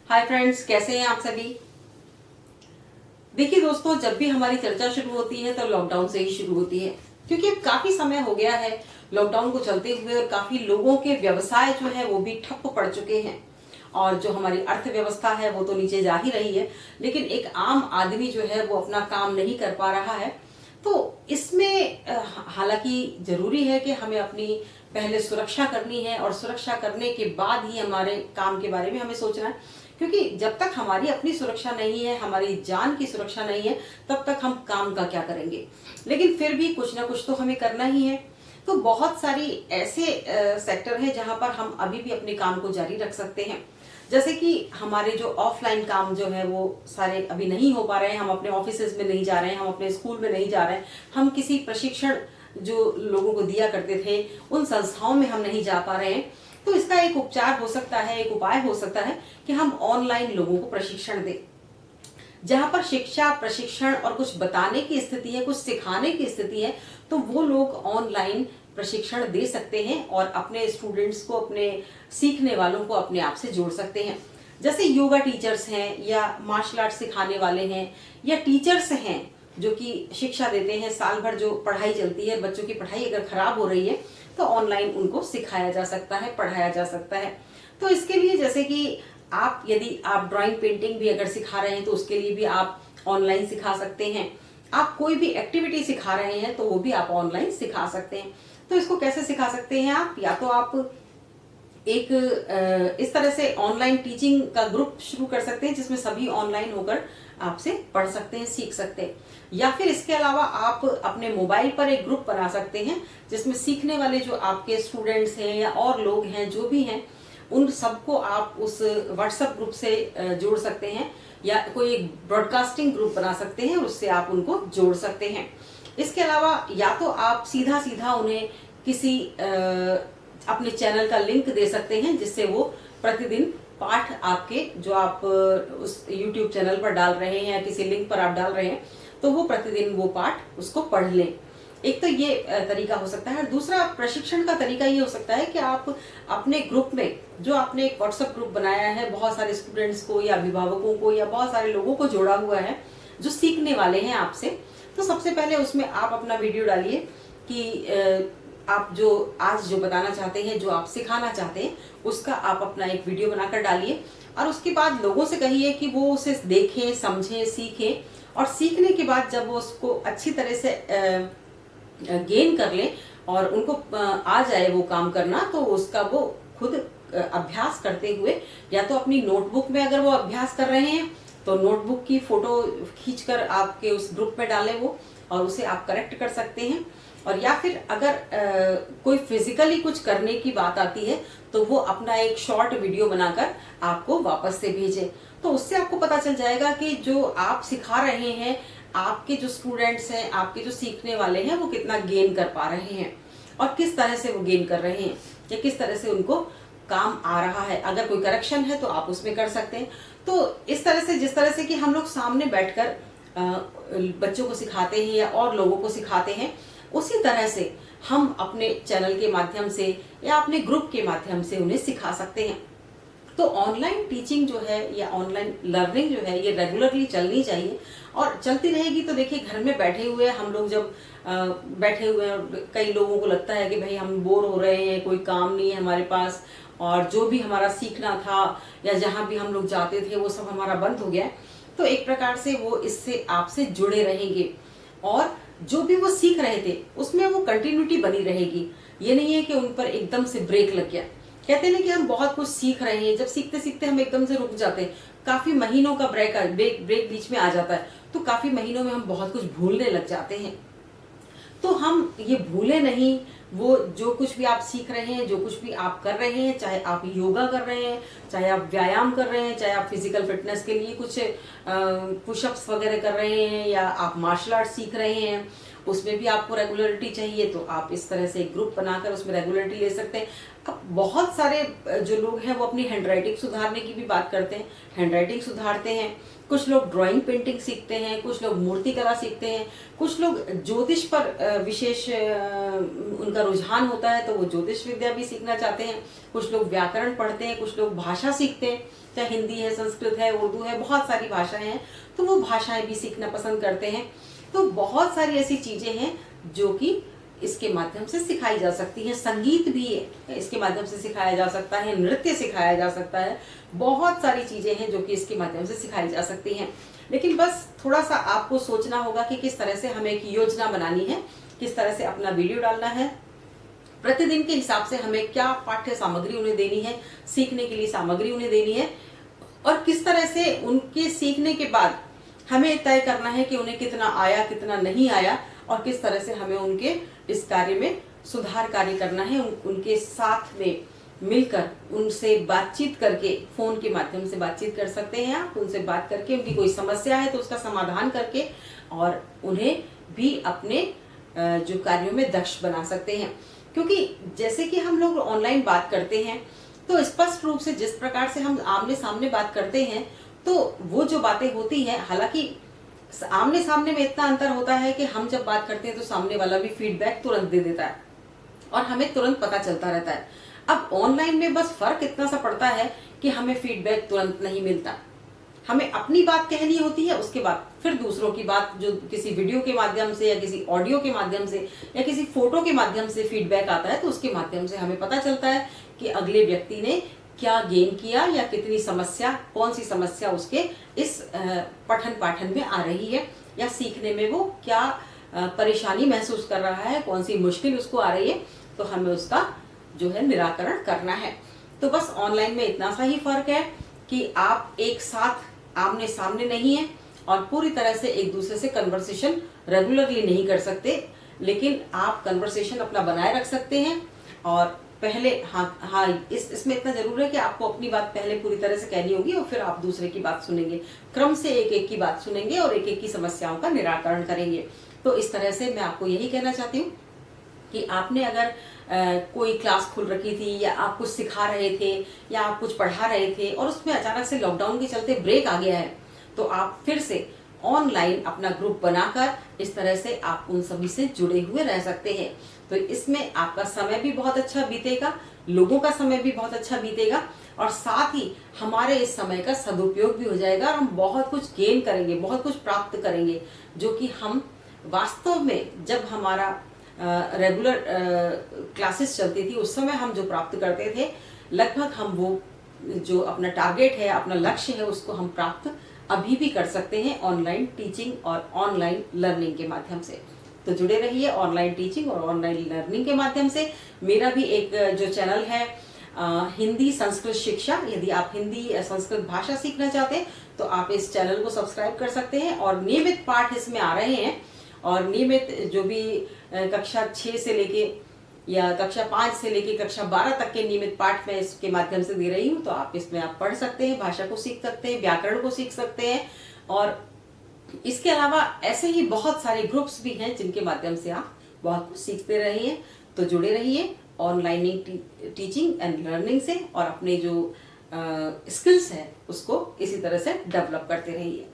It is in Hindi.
हाय फ्रेंड्स, कैसे हैं आप सभी। देखिए दोस्तों, जब भी हमारी चर्चा शुरू होती है तो लॉकडाउन से ही शुरू होती है, क्योंकि अब काफी समय हो गया है लॉकडाउन को चलते हुए और काफी लोगों के व्यवसाय जो है वो भी ठप पड़ चुके हैं और जो हमारी अर्थव्यवस्था है वो तो नीचे जा ही रही है, लेकिन एक आम आदमी जो है वो अपना काम नहीं कर पा रहा है। तो इसमें हालांकि जरूरी है कि हमें अपनी पहले सुरक्षा करनी है और सुरक्षा करने के बाद ही हमारे काम के बारे में हमें सोचना है, क्योंकि जब तक हमारी अपनी सुरक्षा नहीं है, हमारी जान की सुरक्षा नहीं है, तब तक हम काम का क्या करेंगे। लेकिन फिर भी कुछ ना कुछ तो हमें करना ही है। तो बहुत सारी ऐसे सेक्टर है जहां पर हम अभी भी अपने काम को जारी रख सकते हैं। जैसे कि हमारे जो ऑफलाइन काम जो है वो सारे अभी नहीं हो पा रहे हैं, हम अपने ऑफिसेज में नहीं जा रहे हैं, हम अपने स्कूल में नहीं जा रहे हैं, हम किसी प्रशिक्षण जो लोगों को दिया करते थे उन संस्थाओं में हम नहीं जा पा रहे हैं। तो इसका एक उपचार हो सकता है, एक उपाय हो सकता है कि हम ऑनलाइन लोगों को प्रशिक्षण दें। जहां पर शिक्षा, प्रशिक्षण और कुछ बताने की स्थिति है, कुछ सिखाने की स्थिति है, तो वो लोग ऑनलाइन प्रशिक्षण दे सकते हैं और अपने स्टूडेंट्स को, अपने सीखने वालों को अपने आप से जोड़ सकते हैं। जैसे योगा टीचर्स हैं या मार्शल आर्ट सिखाने वाले हैं या टीचर्स हैं जो कि शिक्षा देते हैं, साल भर जो पढ़ाई चलती है, बच्चों की पढ़ाई अगर खराब हो रही है तो ऑनलाइन उनको सिखाया जा सकता है, पढ़ाया जा सकता है। तो इसके लिए जैसे कि आप, यदि आप ड्राइंग पेंटिंग भी अगर सिखा रहे हैं तो उसके लिए भी आप ऑनलाइन सिखा सकते हैं। आप कोई भी एक्टिविटी सिखा रहे हैं तो वो भी आप ऑनलाइन सिखा सकते हैं। तो इसको कैसे सिखा सकते हैं आप, या तो आप एक इस तरह से ऑनलाइन टीचिंग का ग्रुप शुरू कर सकते हैं जिसमें सभी ऑनलाइन होकर आपसे पढ़ सकते हैं, सीख सकते हैं। या फिर इसके अलावा आप अपने मोबाइल पर एक ग्रुप बना सकते हैं जिसमें सीखने वाले जो आपके स्टूडेंट्स हैं या और लोग हैं जो भी हैं, उन सबको आप उस व्हाट्सएप ग्रुप से जोड़ सकते हैं या कोई एक ब्रॉडकास्टिंग ग्रुप बना सकते हैं और उससे आप उनको जोड़ सकते हैं। इसके अलावा या तो आप सीधा सीधा उन्हें किसी अपने चैनल का लिंक दे सकते हैं जिससे वो प्रतिदिन पाठ आपके जो आप उस YouTube चैनल पर डाल रहे हैं या किसी लिंक पर आप डाल रहे हैं तो वो प्रतिदिन वो पाठ उसको पढ़ लें। एक तो ये तरीका हो सकता है। दूसरा प्रशिक्षण का तरीका ये हो सकता है कि आप अपने ग्रुप में, जो आपने एक व्हाट्सएप ग्रुप बनाया है, बहुत सारे स्टूडेंट्स को या अभिभावकों को या बहुत सारे लोगों को जोड़ा हुआ है जो सीखने वाले हैं आपसे, तो सबसे पहले उसमें आप अपना वीडियो डालिए कि आप जो आज जो बताना चाहते हैं, जो आप सिखाना चाहते हैं, उसका आप अपना एक वीडियो बनाकर डालिए और उसके बाद लोगों से कहिए कि वो उसे देखें, समझें, सीखें। और सीखने के बाद जब वो उसको अच्छी तरह से गेन कर लें और उनको आ जाए वो काम करना, तो उसका वो खुद अभ्यास करते हुए, या तो अपनी नोटबुक में अगर वो अभ्यास कर रहे हैं तो नोटबुक की फोटो खींचकर आपके उस ग्रुप में डालें वो, और उसे आप करेक्ट कर सकते हैं। और या फिर अगर कोई फिजिकली कुछ करने की बात आती है तो वो अपना एक शॉर्ट वीडियो बनाकर आपको वापस से भेजे। तो उससे आपको पता चल जाएगा कि जो आप सिखा रहे हैं, आपके जो स्टूडेंट्स हैं, आपके जो सीखने वाले हैं, वो कितना गेन कर पा रहे हैं और किस तरह से वो गेन कर रहे हैं या किस तरह से उनको काम आ रहा है। अगर कोई करेक्शन है तो आप उसमें कर सकते हैं। तो इस तरह से, जिस तरह से कि हम लोग सामने बैठकर बच्चों को सिखाते हैं या और लोगों को सिखाते हैं, उसी तरह से हम अपने चैनल के माध्यम से या अपने ग्रुप के माध्यम से उन्हें सिखा सकते हैं। तो ऑनलाइन टीचिंग जो है या ऑनलाइन लर्निंग जो है ये रेगुलरली चलनी चाहिए और चलती रहेगी। तो देखिए, घर में बैठे हुए हम लोग जब बैठे हुए हैं, कई लोगों को लगता है कि भाई हम बोर हो रहे हैं, कोई काम नहीं है हमारे पास और जो भी हमारा सीखना था या जहाँ भी हम लोग जाते थे वो सब हमारा बंद हो गया है। तो एक प्रकार से वो इससे आपसे जुड़े रहेंगे और जो भी वो सीख रहे थे उसमें वो कंटिन्यूटी बनी रहेगी। ये नहीं है कि उन पर एकदम से ब्रेक लग गया। कहते हैं कि हम बहुत कुछ सीख रहे हैं, जब सीखते सीखते हम एकदम से रुक जाते हैं, काफी महीनों का ब्रेक बीच में आ जाता है, तो काफी महीनों में हम बहुत कुछ भूलने लग जाते हैं। तो हम ये भूले नहीं, वो जो कुछ भी आप सीख रहे हैं, जो कुछ भी आप कर रहे हैं, चाहे आप योगा कर रहे हैं, चाहे आप व्यायाम कर रहे हैं, चाहे आप फिजिकल फिटनेस के लिए कुछ पुशअप्स वगैरह कर रहे हैं या आप मार्शल आर्ट सीख रहे हैं, उसमें भी आपको रेगुलरिटी चाहिए, तो आप इस तरह से एक ग्रुप बनाकर उसमें रेगुलरिटी ले सकते हैं। अब बहुत सारे जो लोग हैं वो अपनी हैंडराइटिंग सुधारने की भी बात करते हैं, हैंडराइटिंग सुधारते हैं। कुछ लोग ड्राइंग पेंटिंग सीखते हैं, कुछ लोग मूर्ति कला सीखते हैं, कुछ लोग ज्योतिष पर विशेष उनका रुझान होता है तो वो ज्योतिष विद्या भी सीखना चाहते हैं। कुछ लोग व्याकरण पढ़ते हैं, कुछ लोग भाषा सीखते हैं, चाहे हिंदी है, संस्कृत है, उर्दू है, बहुत सारी भाषाएं हैं, तो वो भाषाएं भी सीखना पसंद करते हैं। तो बहुत सारी ऐसी चीजें हैं जो कि इसके माध्यम से सिखाई जा सकती है। संगीत भी इसके माध्यम से सिखाया जा सकता है, नृत्य सिखाया जा सकता है, बहुत सारी चीजें हैं जो कि इसके माध्यम से सिखाई जा सकती हैं। लेकिन बस थोड़ा सा आपको सोचना होगा कि किस तरह से हमें एक योजना बनानी है, किस तरह से अपना वीडियो डालना है, प्रतिदिन के हिसाब से हमें क्या पाठ्य सामग्री उन्हें देनी है, सीखने के लिए सामग्री उन्हें देनी है, और किस तरह से उनके सीखने के बाद हमें तय करना है कि उन्हें कितना आया, कितना नहीं आया, और किस तरह से हमें उनके इस कार्य में सुधार कार्य करना है। उनके साथ में मिलकर उनसे बातचीत करके, फोन के माध्यम से बातचीत कर सकते हैं आप, उनसे बात करके उनकी कोई समस्या है तो उसका समाधान करके और उन्हें भी अपने जो कार्यों में दक्ष बना सकते हैं। क्योंकि जैसे कि हम लोग ऑनलाइन बात करते हैं तो स्पष्ट रूप से जिस प्रकार से हम आमने सामने बात करते हैं तो वो जो बातें होती हैं, हालांकि आमने सामने में इतना अंतर होता है कि हम जब बात करते हैं तो सामने वाला भी फीडबैक तुरंत दे देता है और हमें तुरंत पता चलता रहता है। अब ऑनलाइन में बस फर्क इतना सा पड़ता है कि हमें फीडबैक तुरंत नहीं मिलता, हमें अपनी बात कहनी होती है, उसके बाद फिर दूसरों की बात जो किसी वीडियो के माध्यम से या किसी ऑडियो के माध्यम से या किसी फोटो के माध्यम से फीडबैक आता है तो उसके माध्यम से हमें पता चलता है कि अगले व्यक्ति ने क्या गेन किया या कितनी समस्या, कौन सी समस्या उसके इस पठन पाठन में आ रही है या सीखने में वो क्या परेशानी महसूस कर रहा है, कौन सी मुश्किल उसको आ रही है, तो हमें उसका जो है निराकरण करना है। तो बस ऑनलाइन में इतना सा ही फर्क है कि आप एक साथ आमने सामने नहीं है और पूरी तरह से एक दूसरे से कन्वर्सेशन रेगुलरली नहीं कर सकते, लेकिन आप कन्वर्सेशन अपना बनाए रख सकते हैं। और पहले हाँ इसमें इतना जरूर है कि आपको अपनी बात पहले पूरी तरह से कहनी होगी और फिर आप दूसरे की बात सुनेंगे, क्रम से एक एक की बात सुनेंगे और एक एक की समस्याओं का निराकरण करेंगे। तो इस तरह से मैं आपको यही कहना चाहती हूँ कि आपने अगर कोई क्लास खुल रखी थी या आप कुछ सिखा रहे थे या आप कुछ पढ़ा रहे थे और उसमें अचानक से लॉकडाउन के चलते ब्रेक आ गया है, तो आप फिर से ऑनलाइन अपना ग्रुप बनाकर इस तरह से आप उन सभी से जुड़े हुए रह सकते हैं। तो इसमें आपका समय भी बहुत अच्छा बीतेगा, लोगों का समय भी बहुत अच्छा बीतेगा और साथ ही हमारे इस समय का सदुपयोग भी हो जाएगा और हम बहुत कुछ गेन करेंगे, बहुत कुछ प्राप्त करेंगे, जो कि हम वास्तव में जब हमारा रेगुलर क्लासेस चलती थी उस समय हम जो प्राप्त करते थे, लगभग हम वो जो अपना टारगेट है, अपना लक्ष्य है, उसको हम प्राप्त अभी भी कर सकते हैं ऑनलाइन टीचिंग और ऑनलाइन लर्निंग के माध्यम से। तो जुड़े रहिए ऑनलाइन टीचिंग और ऑनलाइन लर्निंग के माध्यम से। मेरा भी एक जो चैनल है हिंदी संस्कृत शिक्षा, यदि आप हिंदी संस्कृत भाषा सीखना चाहते हैं तो आप इस चैनल को सब्सक्राइब कर सकते हैं और नियमित पाठ इसमें आ रहे हैं और नियमित जो भी कक्षा 6 से लेके या कक्षा 5 से लेके कक्षा 12 तक के नियमित पाठ मैं इसके माध्यम से दे रही हूँ। तो आप इसमें आप पढ़ सकते हैं, भाषा को सीख सकते हैं, व्याकरण को सीख सकते हैं और इसके अलावा ऐसे ही बहुत सारे ग्रुप्स भी हैं जिनके माध्यम से आप बहुत कुछ सीखते रहिए। तो जुड़े रहिए ऑनलाइन टीचिंग एंड लर्निंग से और अपने जो स्किल्स हैं उसको इसी तरह से डेवलप करते रहिए।